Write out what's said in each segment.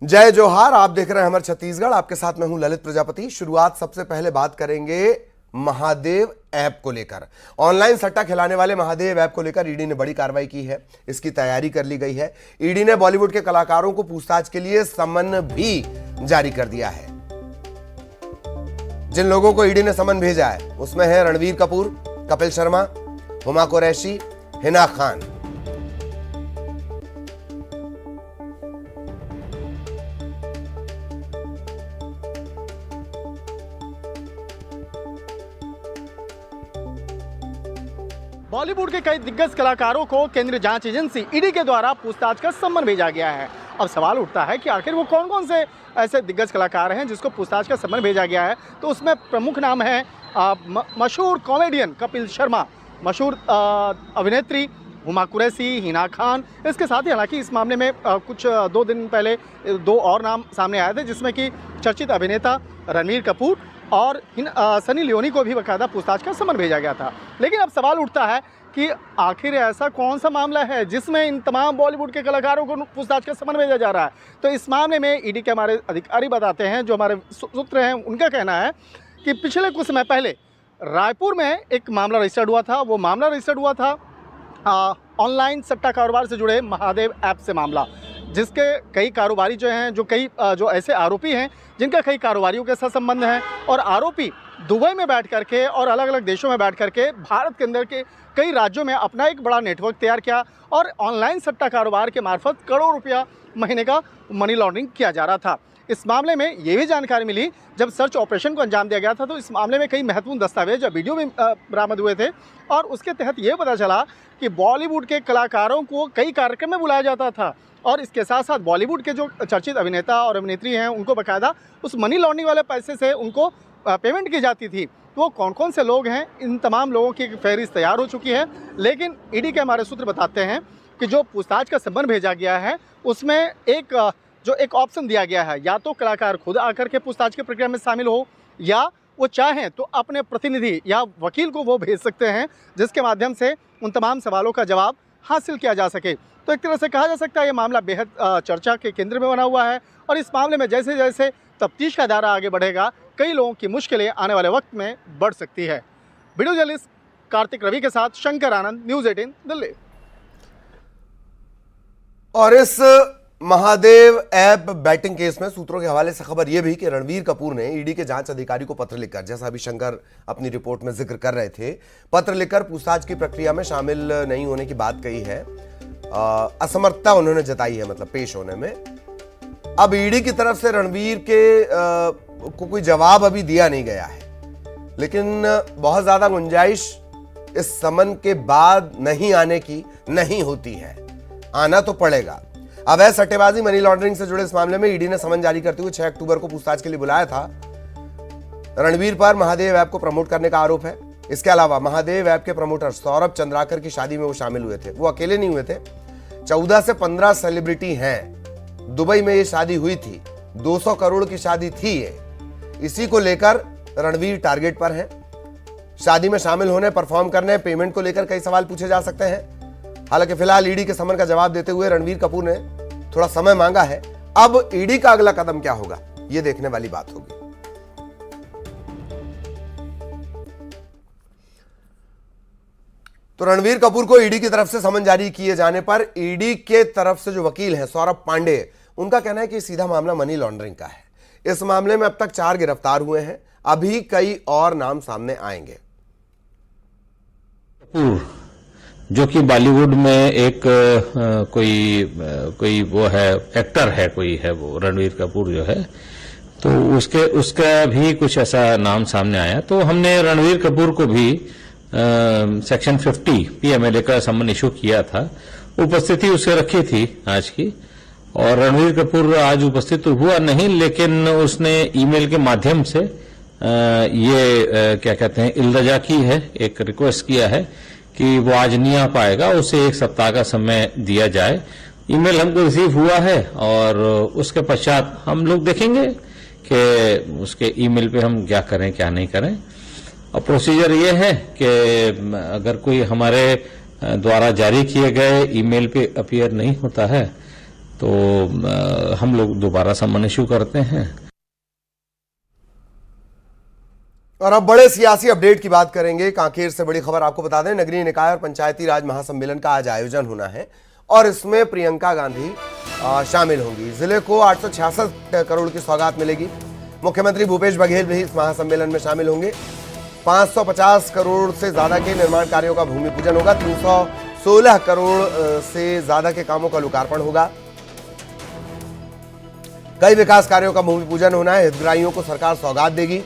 जय जोहार। आप देख रहे हैं हमारे छत्तीसगढ़। आपके साथ मैं हूं ललित प्रजापति। शुरुआत सबसे पहले बात करेंगे महादेव ऐप को लेकर। ऑनलाइन सट्टा खिलाने वाले महादेव ऐप को लेकर ईडी ने बड़ी कार्रवाई की है। इसकी तैयारी कर ली गई है। ईडी ने बॉलीवुड के कलाकारों को पूछताछ के लिए समन भी जारी कर दिया है। जिन लोगों को ईडी ने समन भेजा है उसमें है रणवीर कपूर, कपिल शर्मा, हुमा कुरैशी, हिना खान। बॉलीवुड के कई दिग्गज कलाकारों को केंद्रीय जांच एजेंसी ईडी के द्वारा पूछताछ का सम्मन भेजा गया है। अब सवाल उठता है कि आखिर वो कौन कौन से ऐसे दिग्गज कलाकार हैं जिसको पूछताछ का सम्मन भेजा गया है। तो उसमें प्रमुख नाम है मशहूर कॉमेडियन कपिल शर्मा, मशहूर अभिनेत्री हुमा कुरैशी, हिना खान। इसके साथ ही हालांकि इस मामले में कुछ 2 दिन पहले 2 और नाम सामने आए थे, जिसमें कि चर्चित अभिनेता रणवीर कपूर और सनी लियोनी को भी बाकायदा पूछताछ का सम्मन भेजा गया था। लेकिन अब सवाल उठता है कि आखिर ऐसा कौन सा मामला है जिसमें इन तमाम बॉलीवुड के कलाकारों को पूछताछ का सम्मन भेजा जा रहा है। तो इस मामले में ईडी के हमारे अधिकारी बताते हैं, जो हमारे सूत्र हैं, उनका कहना है कि पिछले कुछ समय पहले रायपुर में एक मामला रजिस्टर्ड हुआ था। वो मामला रजिस्टर्ड हुआ था ऑनलाइन सट्टा कारोबार से जुड़े महादेव ऐप से मामला, जिसके कई कारोबारी जो हैं, जो ऐसे आरोपी हैं जिनका कई कारोबारियों के साथ संबंध है, और आरोपी दुबई में बैठ करके और अलग अलग देशों में बैठ करके भारत के अंदर के कई राज्यों में अपना एक बड़ा नेटवर्क तैयार किया और ऑनलाइन सट्टा कारोबार के मार्फत करोड़ों रुपया महीने का मनी लॉन्ड्रिंग किया जा रहा था। इस मामले में ये भी जानकारी मिली जब सर्च ऑपरेशन को अंजाम दिया गया था, तो इस मामले में कई महत्वपूर्ण दस्तावेज या वीडियो भी बरामद हुए थे, और उसके तहत ये पता चला कि बॉलीवुड के कलाकारों को कई कार्यक्रम में बुलाया जाता था, और इसके साथ साथ बॉलीवुड के जो चर्चित अभिनेता और अभिनेत्री हैं उनको बाकायदा उस मनी लॉन्ड्रिंग वाले पैसे से उनको पेमेंट की जाती थी। तो वो कौन कौन से लोग हैं, इन तमाम लोगों की फहरिस्त तैयार हो चुकी है। लेकिन ईडी के हमारे सूत्र बताते हैं कि जो पूछताछ का सम्मन भेजा गया है उसमें एक ऑप्शन दिया गया है, या तो कलाकार खुद आकर के पूछताछ की प्रक्रिया में शामिल हो, या वो चाहें तो अपने प्रतिनिधि या वकील को वो भेज सकते हैं, जिसके माध्यम से उन तमाम सवालों का जवाब हासिल किया जा सके। तो एक तरह से कहा जा सकता है ये मामला बेहद चर्चा के केंद्र में बना हुआ है, और इस मामले में जैसे जैसे तफ्तीश का दायरा आगे बढ़ेगा, कई लोगों की मुश्किलें आने वाले वक्त में बढ़ सकती है। वीडियो जर्नलिस्ट कार्तिक रवि के साथ शंकर आनंद, न्यूज़ 18 दिल्ली। और इस महादेव ऐप बैटिंग केस में सूत्रों के हवाले से खबर यह भी कि रणवीर कपूर ने ईडी के जांच अधिकारी को पत्र लिखकर, जैसा अभी शंकर अपनी रिपोर्ट में जिक्र कर रहे थे, पत्र लिखकर पूछताछ की प्रक्रिया में शामिल नहीं होने की बात कही है। असमर्थता उन्होंने जताई है, मतलब पेश होने में। अब ईडी की तरफ से रणवीर को कोई जवाब अभी दिया नहीं गया है, लेकिन बहुत ज्यादा गुंजाइश इस समन के बाद नहीं आने की नहीं होती है। आना तो पड़ेगा। अवैध सट्टेबाजी, मनी लॉन्ड्रिंग से जुड़े इस मामले में ईडी ने समन जारी करते हुए 6 अक्टूबर को पूछताछ के लिए बुलाया था। रणवीर पर महादेव ऐप को प्रमोट करने का आरोप है। इसके अलावा महादेव ऐप के प्रमोटर सौरभ चंद्राकर की शादी में वो शामिल हुए थे। वो अकेले नहीं हुए थे, 14 से 15 सेलिब्रिटी हैं। दुबई में ये शादी हुई थी, 200 करोड़ की शादी थी ये। इसी को लेकर रणवीर टारगेट पर हैं। शादी में शामिल होने, परफॉर्म करने, पेमेंट को लेकर कई सवाल पूछे जा सकते हैं। हालांकि फिलहाल ईडी के समन का जवाब देते हुए रणवीर कपूर ने थोड़ा समय मांगा है। अब ईडी का अगला कदम क्या होगा, यह देखने वाली बात होगी। तो रणवीर कपूर को ईडी की तरफ से समन जारी किए जाने पर ईडी के तरफ से जो वकील हैं सौरभ पांडे, उनका कहना है कि सीधा मामला मनी लॉन्ड्रिंग का है। इस मामले में अब तक 4 गिरफ्तार हुए हैं, अभी कई और नाम सामने आएंगे। कपूर जो कि बॉलीवुड में एक कोई वो है, एक्टर है, कोई है वो रणवीर कपूर जो है, तो उसका भी कुछ ऐसा नाम सामने आया। तो हमने रणवीर कपूर को भी सेक्शन 50 PMLA का सम्मन इशू किया था। उपस्थिति उसे रखी थी आज की, और रणवीर कपूर आज उपस्थित तो हुआ नहीं, लेकिन उसने ईमेल के माध्यम से क्या कहते हैं, इल्तजा की है, एक रिक्वेस्ट किया है कि वो आज नहीं आ पाएगा, उसे 1 सप्ताह का समय दिया जाए। ईमेल हमको रिसीव हुआ है, और उसके पश्चात हम लोग देखेंगे कि उसके ईमेल पे हम क्या करें क्या नहीं करें। और प्रोसीजर ये है कि अगर कोई हमारे द्वारा जारी किए गए ईमेल पे अपीयर नहीं होता है तो हम लोग दोबारा सम्मन इश्यू करते हैं। और अब बड़े सियासी अपडेट की बात करेंगे। कांकेर से बड़ी खबर आपको बता दें, नगरीय निकाय और पंचायती राज महासम्मेलन का आज आयोजन होना है और इसमें प्रियंका गांधी शामिल होंगी। जिले को 866 करोड़ की सौगात मिलेगी। मुख्यमंत्री भूपेश बघेल भी इस महासम्मेलन में शामिल होंगे। 550 करोड़ से ज्यादा के निर्माण कार्यों का भूमि पूजन होगा। 316 करोड़ से ज्यादा के कामों का लोकार्पण होगा। कई विकास कार्यों का भूमि पूजन होना है। हितग्राहियों को सरकार सौगात देगी।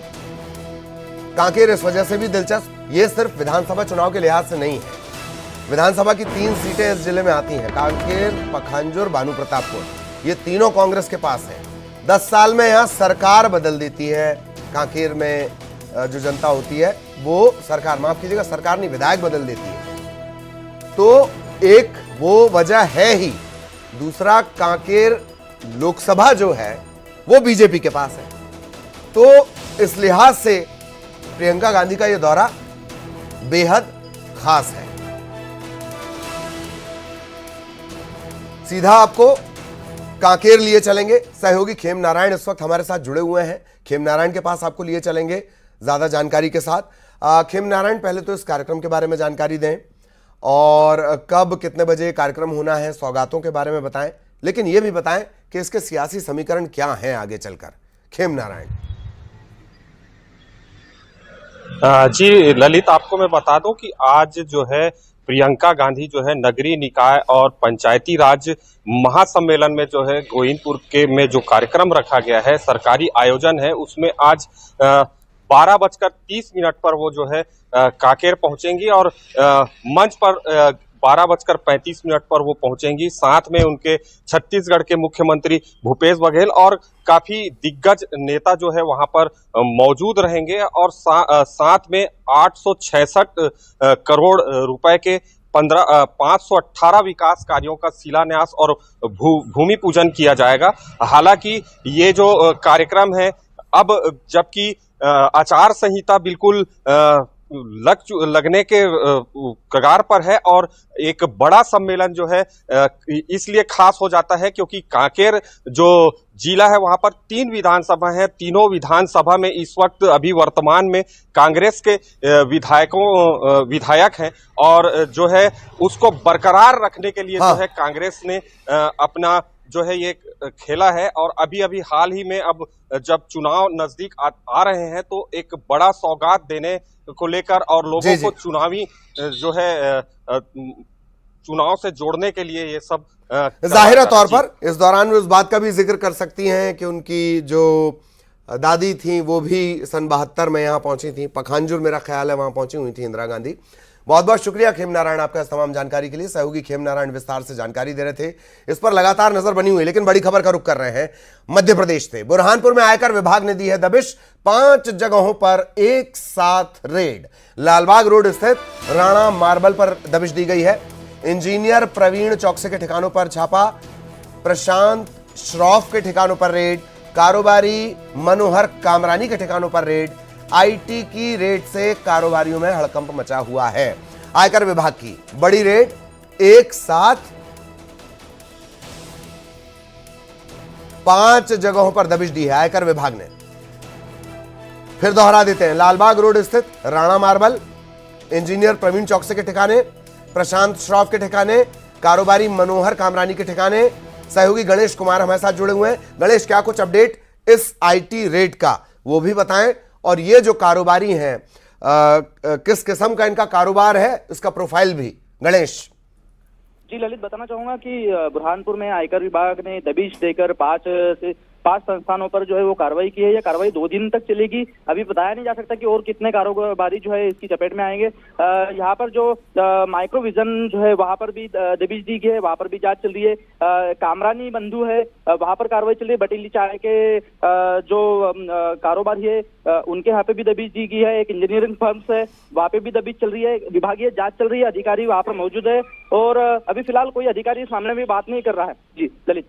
कांकेर इस वजह से भी दिलचस्प, ये सिर्फ विधानसभा चुनाव के लिहाज से नहीं है। विधानसभा की 3 सीटें इस जिले में आती हैं, कांकेर, पखांजूर, भानु प्रतापपुर। ये तीनों कांग्रेस के पास है। 10 साल में यहाँ सरकार बदल देती है। कांकेर में जो जनता होती है वो सरकार, माफ कीजिएगा, सरकार नहीं, विधायक बदल देती है। तो एक वो वजह है ही। दूसरा, कांकेर लोकसभा जो है वो बीजेपी के पास है। तो इस लिहाज से प्रियंका गांधी का यह दौरा बेहद खास है। सीधा आपको कांकेर लिए चलेंगे। सहयोगी खेम नारायण इस वक्त हमारे साथ जुड़े हुए हैं। खेम नारायण के पास आपको लिए चलेंगे ज्यादा जानकारी के साथ। खेम नारायण, पहले तो इस कार्यक्रम के बारे में जानकारी दें और कब कितने बजे कार्यक्रम होना है, सौगातों के बारे में बताएं, लेकिन यह भी बताएं कि इसके सियासी समीकरण क्या हैं आगे चलकर। खेम नारायण जी ललित, आपको मैं बता दूं कि आज जो है प्रियंका गांधी जो है नगरीय निकाय और पंचायती राज महासम्मेलन में जो है गोविंदपुर के में जो कार्यक्रम रखा गया है, सरकारी आयोजन है, उसमें आज 12:30 पर वो जो है कांकेर पहुंचेंगी और मंच पर 12:35 पर वो पहुंचेंगी। साथ में उनके छत्तीसगढ़ के मुख्यमंत्री भूपेश बघेल और काफी दिग्गज नेता जो है वहां पर मौजूद रहेंगे और साथ में 866 करोड़ रुपए के 518 विकास कार्यों का शिलान्यास और भूमि पूजन किया जाएगा। हालांकि ये जो कार्यक्रम है, अब जबकि आचार संहिता बिल्कुल लगने के कगार पर है और एक बड़ा सम्मेलन जो है इसलिए खास हो जाता है क्योंकि कांकेर जो जिला है वहां पर 3 विधानसभा है। तीनों विधानसभा में इस वक्त अभी वर्तमान में कांग्रेस के विधायक हैं और जो है उसको बरकरार रखने के लिए जो है कांग्रेस ने अपना जो है ये खेला है। और अभी हाल ही में अब जब चुनाव नजदीक आ रहे हैं तो एक बड़ा सौगात देने को लेकर और लोगों को चुनावी जो है चुनाव से जोड़ने के लिए ये सब जाहिर तौर पर इस दौरान में उस बात का भी जिक्र कर सकती हैं कि उनकी जो दादी थी वो भी सन 72 में यहाँ पहुंची थी। पखांजूर मेरा ख्याल है वहां पहुंची हुई थी इंदिरा गांधी। बहुत बहुत शुक्रिया खेम नारायण आपका इस तमाम जानकारी के लिए। सहयोगी खेम नारायण विस्तार से जानकारी दे रहे थे। इस पर लगातार नजर बनी हुई, लेकिन बड़ी खबर का रुख कर रहे हैं मध्य प्रदेश से। बुरहानपुर में आयकर विभाग ने दी है दबिश। 5 जगहों पर एक साथ रेड। लालबाग रोड स्थित राणा मार्बल पर दबिश दी गई है। इंजीनियर प्रवीण चौकसे के ठिकानों पर छापा। प्रशांत श्रॉफ के ठिकानों पर रेड। कारोबारी मनोहर कामरानी के ठिकानों पर रेड। आईटी की रेड से कारोबारियों में हड़कंप मचा हुआ है। आयकर विभाग की बड़ी रेड, एक साथ 5 जगहों पर दबिश दी है आयकर विभाग ने। फिर दोहरा देते हैं। लालबाग रोड स्थित राणा मार्बल, इंजीनियर प्रवीण चौकसे के ठिकाने, प्रशांत श्रॉफ के ठिकाने, कारोबारी मनोहर कामरानी के ठिकाने। सहयोगी गणेश कुमार हमारे साथ जुड़े हुए हैं। गणेश, क्या कुछ अपडेट इस आईटी रेड का वो भी बताएं, और ये जो कारोबारी हैं किस किस्म का इनका कारोबार है, इसका प्रोफाइल भी। गणेश जी ललित, बताना चाहूंगा कि बुरहानपुर में आयकर विभाग ने दबिश देकर 5 संस्थानों पर जो है वो कार्रवाई की है। यह कार्रवाई 2 दिन तक चलेगी। अभी बताया नहीं जा सकता कि और कितने कारोबारी जो है इसकी चपेट में आएंगे। यहाँ पर जो माइक्रोविजन जो है वहां पर भी दबिश दी गई है, वहां पर भी जांच चल रही है। कामरानी बंधु है, वहां पर कार्रवाई चल रही है। बटीली चाय के जो कारोबारी है उनके यहाँ पे भी दबिश दी गई है। एक इंजीनियरिंग फर्म्स है, वहाँ पे भी दबिश चल रही है। विभागीय जांच चल रही है, अधिकारी वहाँ पर मौजूद है और अभी फिलहाल कोई अधिकारी इस मामले में बात नहीं कर रहा है। जी ललित।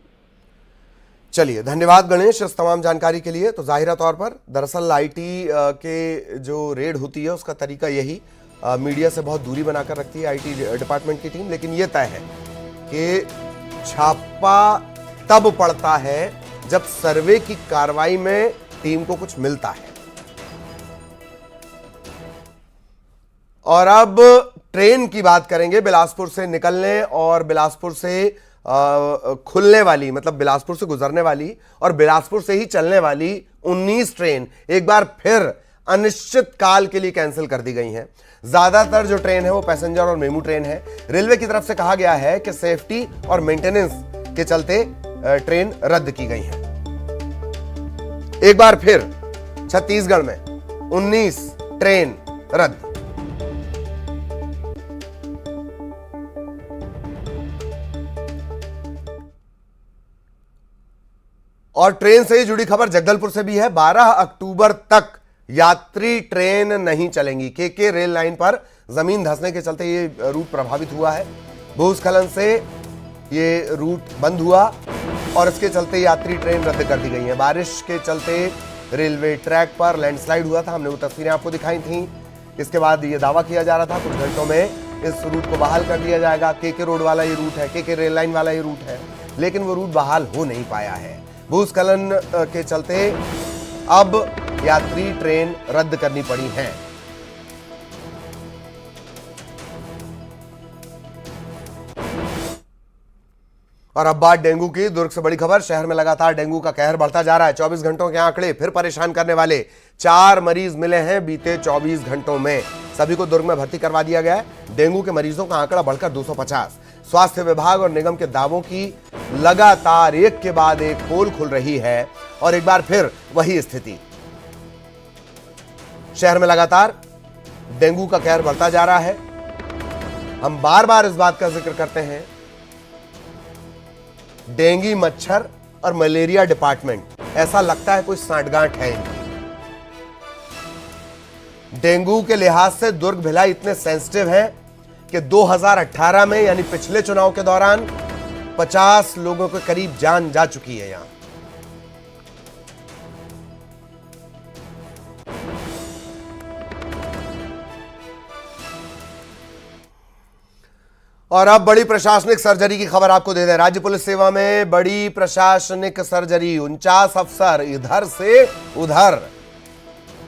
चलिए, धन्यवाद गणेश इस तमाम जानकारी के लिए। तो जाहिरा तौर पर दरअसल आईटी के जो रेड होती है उसका तरीका यही, मीडिया से बहुत दूरी बनाकर रखती है आईटी डिपार्टमेंट की टीम, लेकिन यह तय है कि छापा तब पड़ता है जब सर्वे की कार्रवाई में टीम को कुछ मिलता है। और अब ट्रेन की बात करेंगे। बिलासपुर से निकलने और बिलासपुर से खुलने वाली, मतलब बिलासपुर से गुजरने वाली और बिलासपुर से ही चलने वाली 19 ट्रेन एक बार फिर अनिश्चित काल के लिए कैंसिल कर दी गई हैं। ज्यादातर जो ट्रेन है वो पैसेंजर और मेमू ट्रेन है। रेलवे की तरफ से कहा गया है कि सेफ्टी और मेंटेनेंस के चलते ट्रेन रद्द की गई है। एक बार फिर छत्तीसगढ़ में 19 ट्रेन रद्द। और ट्रेन से ही जुड़ी खबर जगदलपुर से भी है। 12 अक्टूबर तक यात्री ट्रेन नहीं चलेंगी। के रेल लाइन पर जमीन धंसने के चलते ये रूट प्रभावित हुआ है। भूस्खलन से ये रूट बंद हुआ और इसके चलते यात्री ट्रेन रद्द कर दी गई है। बारिश के चलते रेलवे ट्रैक पर लैंडस्लाइड हुआ था, हमने वो तस्वीरें आपको दिखाई थी। इसके बाद ये दावा किया जा रहा था कुछ घंटों में इस रूट को बहाल कर दिया जाएगा। के रोड वाला ये रूट है, के रेल लाइन वाला ये रूट है, लेकिन वो रूट बहाल हो नहीं पाया है। भूस्खलन के चलते अब यात्री ट्रेन रद्द करनी पड़ी है। और अब बात डेंगू की। दुर्ग से बड़ी खबर, शहर में लगातार डेंगू का कहर बढ़ता जा रहा है। 24 घंटों के आंकड़े फिर परेशान करने वाले। 4 मरीज मिले हैं बीते 24 घंटों में। सभी को दुर्ग में भर्ती करवा दिया गया है। डेंगू के मरीजों का आंकड़ा बढ़कर 250। स्वास्थ्य विभाग और निगम के दावों की लगातार एक के बाद एक पोल खुल रही है और एक बार फिर वही स्थिति। शहर में लगातार डेंगू का कहर बढ़ता जा रहा है। हम बार बार इस बात का जिक्र करते हैं, डेंगू मच्छर और मलेरिया डिपार्टमेंट, ऐसा लगता है कोई सांठगांठ है इनकी। डेंगू के लिहाज से दुर्ग भिलाई इतने सेंसिटिव है कि 2018 में यानी पिछले चुनाव के दौरान 50 लोगों के करीब जान जा चुकी है यहां। और अब बड़ी प्रशासनिक सर्जरी की खबर आपको दे दें। राज्य पुलिस सेवा में बड़ी प्रशासनिक सर्जरी। 49 अफसर इधर से उधर,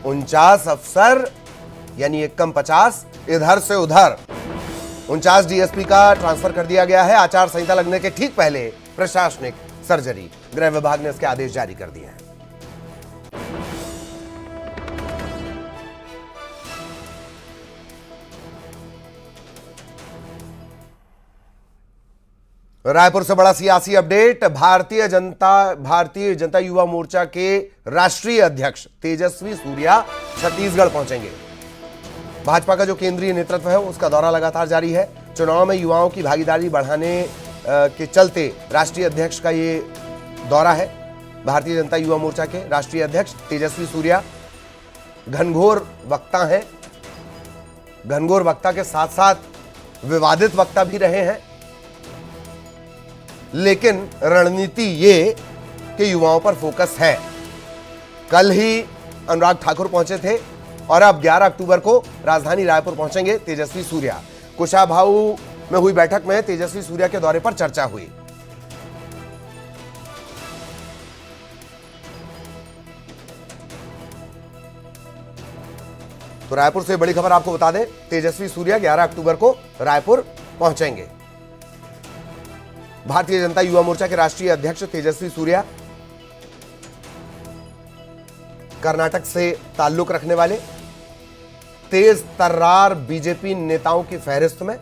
49 अफसर यानी एक कम 50 इधर से उधर। 49 डीएसपी का ट्रांसफर कर दिया गया है। आचार संहिता लगने के ठीक पहले प्रशासनिक सर्जरी। गृह विभाग ने इसके आदेश जारी कर दिए हैं। रायपुर से बड़ा सियासी अपडेट। भारतीय जनता युवा मोर्चा के राष्ट्रीय अध्यक्ष तेजस्वी सूर्या छत्तीसगढ़ पहुंचेंगे। भाजपा का जो केंद्रीय नेतृत्व है उसका दौरा लगातार जारी है। चुनाव में युवाओं की भागीदारी बढ़ाने के चलते राष्ट्रीय अध्यक्ष का ये दौरा है। भारतीय जनता युवा मोर्चा के राष्ट्रीय अध्यक्ष तेजस्वी सूर्या घनघोर वक्ता हैं। घनघोर वक्ता के साथ साथ विवादित वक्ता भी रहे हैं, लेकिन रणनीति ये कि युवाओं पर फोकस है। कल ही अनुराग ठाकुर पहुंचे थे और अब 11 अक्टूबर को राजधानी रायपुर पहुंचेंगे तेजस्वी सूर्या। कुशाभाऊ में हुई बैठक में तेजस्वी सूर्या के दौरे पर चर्चा हुई। तो रायपुर से बड़ी खबर आपको बता दें, तेजस्वी सूर्या 11 अक्टूबर को रायपुर पहुंचेंगे। भारतीय जनता युवा मोर्चा के राष्ट्रीय अध्यक्ष तेजस्वी सूर्या कर्नाटक से ताल्लुक रखने वाले तेज तर्रार बीजेपी नेताओं की फहरिस्त में।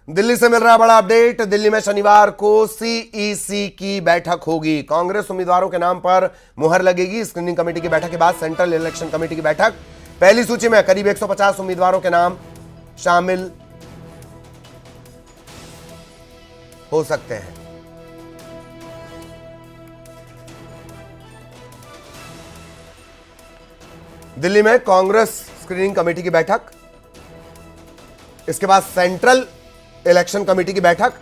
दिल्ली से मिल रहा बड़ा अपडेट। दिल्ली में शनिवार को सीईसी की बैठक होगी। कांग्रेस उम्मीदवारों के नाम पर मुहर लगेगी। स्क्रीनिंग कमेटी की बैठक के बाद सेंट्रल इलेक्शन कमेटी की बैठक। पहली सूची में करीब 150 उम्मीदवारों के नाम शामिल हो सकते हैं। दिल्ली में कांग्रेस स्क्रीनिंग कमेटी की बैठक, इसके बाद सेंट्रल इलेक्शन कमेटी की बैठक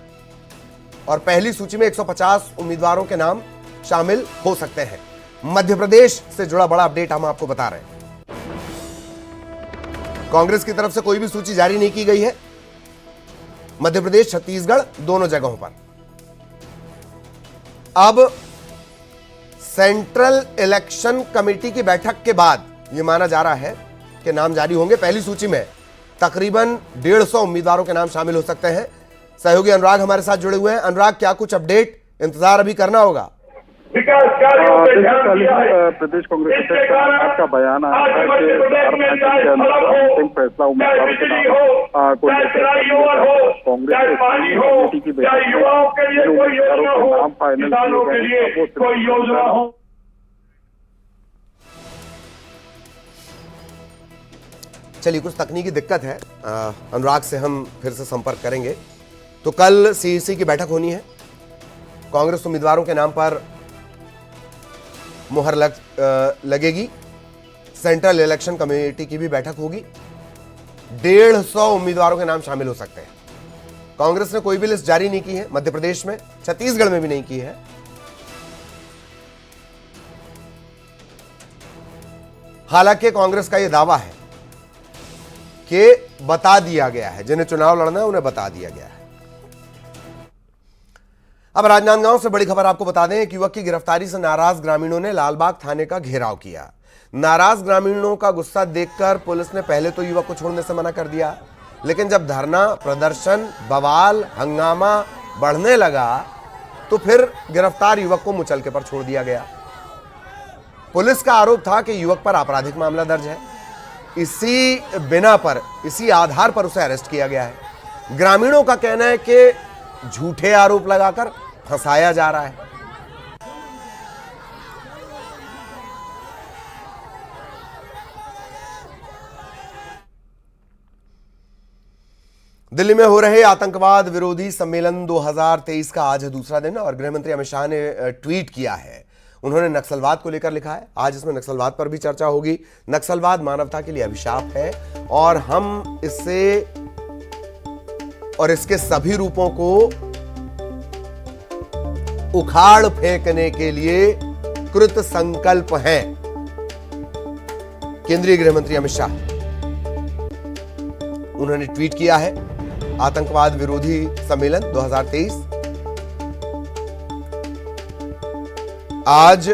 और पहली सूची में 150 उम्मीदवारों के नाम शामिल हो सकते हैं। मध्य प्रदेश से जुड़ा बड़ा अपडेट हम आपको बता रहे हैं। कांग्रेस की तरफ से कोई भी सूची जारी नहीं की गई है। मध्य प्रदेश छत्तीसगढ़ दोनों जगहों पर। अब सेंट्रल इलेक्शन कमेटी की बैठक के बाद यह माना जा रहा है कि नाम जारी होंगे। पहली सूची में तकरीबन 150 उम्मीदवारों के नाम शामिल हो सकते हैं। सहयोगी अनुराग हमारे साथ जुड़े हुए हैं। अनुराग, क्या कुछ अपडेट, इंतजार अभी करना होगा? प्रदेश कांग्रेस अध्यक्ष का बयान आया है कि अंतिम फैसला उम्मीदवारों के नाम को लेकर कांग्रेस कमेटी की बैठक में उम्मीदवारों के नाम फाइनल किए गए। चलिए, कुछ तकनीकी दिक्कत है, अनुराग से हम फिर से संपर्क करेंगे। तो कल सीईसी की बैठक होनी है। कांग्रेस उम्मीदवारों के नाम पर मुहर लगेगी। सेंट्रल इलेक्शन कमेटी की भी बैठक होगी। 150 उम्मीदवारों के नाम शामिल हो सकते हैं। कांग्रेस ने कोई भी लिस्ट जारी नहीं की है मध्य प्रदेश में, छत्तीसगढ़ में भी नहीं की है। हालांकि कांग्रेस का यह दावा है कि बता दिया गया है, जिन्हें चुनाव लड़ना है उन्हें बता दिया गया है। अब राजनांदगांव से बड़ी खबर आपको बता दें, एक युवक की गिरफ्तारी से नाराज ग्रामीणों ने लालबाग थाने का घेराव किया। नाराज ग्रामीणों का गुस्सा देखकर पुलिस ने पहले तो युवक को छोड़ने से मना कर दिया, लेकिन जब धरना प्रदर्शन, बवाल, हंगामा बढ़ने लगा तो फिर गिरफ्तार युवक को मुचलके पर छोड़ दिया गया। पुलिस का आरोप था कि युवक पर आपराधिक मामला दर्ज है। इसी बिना पर, इसी आधार पर उसे अरेस्ट किया गया है। ग्रामीणों का कहना है कि झूठे आरोप लगाकर फंसाया जा रहा है। दिल्ली में हो रहे आतंकवाद विरोधी सम्मेलन 2023 का आज है दूसरा दिन और गृहमंत्री अमित शाह ने ट्वीट किया है। उन्होंने नक्सलवाद को लेकर लिखा है। आज इसमें नक्सलवाद पर भी चर्चा होगी। नक्सलवाद मानवता के लिए अभिशाप है और हम इससे और इसके सभी रूपों को उखाड़ फेंकने के लिए कृत संकल्प हैं। केंद्रीय गृहमंत्री अमित शाह उन्होंने ट्वीट किया है। आतंकवाद विरोधी सम्मेलन 2023 आज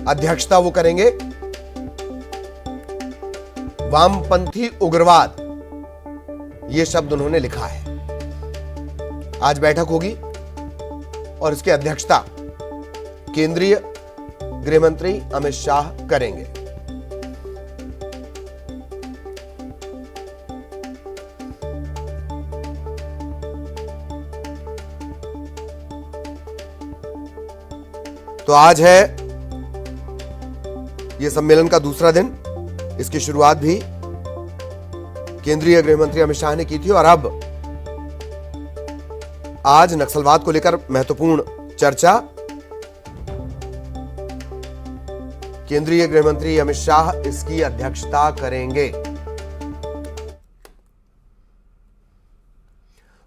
अध्यक्षता वो करेंगे वामपंथी उग्रवाद, ये शब्द उन्होंने लिखा है। आज बैठक होगी और इसकी अध्यक्षता केंद्रीय गृहमंत्री अमित शाह करेंगे। तो आज है यह सम्मेलन का दूसरा दिन। इसकी शुरुआत भी केंद्रीय गृहमंत्री अमित शाह ने की थी और अब आज नक्सलवाद को लेकर महत्वपूर्ण चर्चा केंद्रीय गृहमंत्री अमित शाह इसकी अध्यक्षता करेंगे।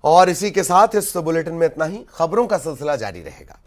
और इसी के साथ इस बुलेटिन में इतना ही। खबरों का सिलसिला जारी रहेगा।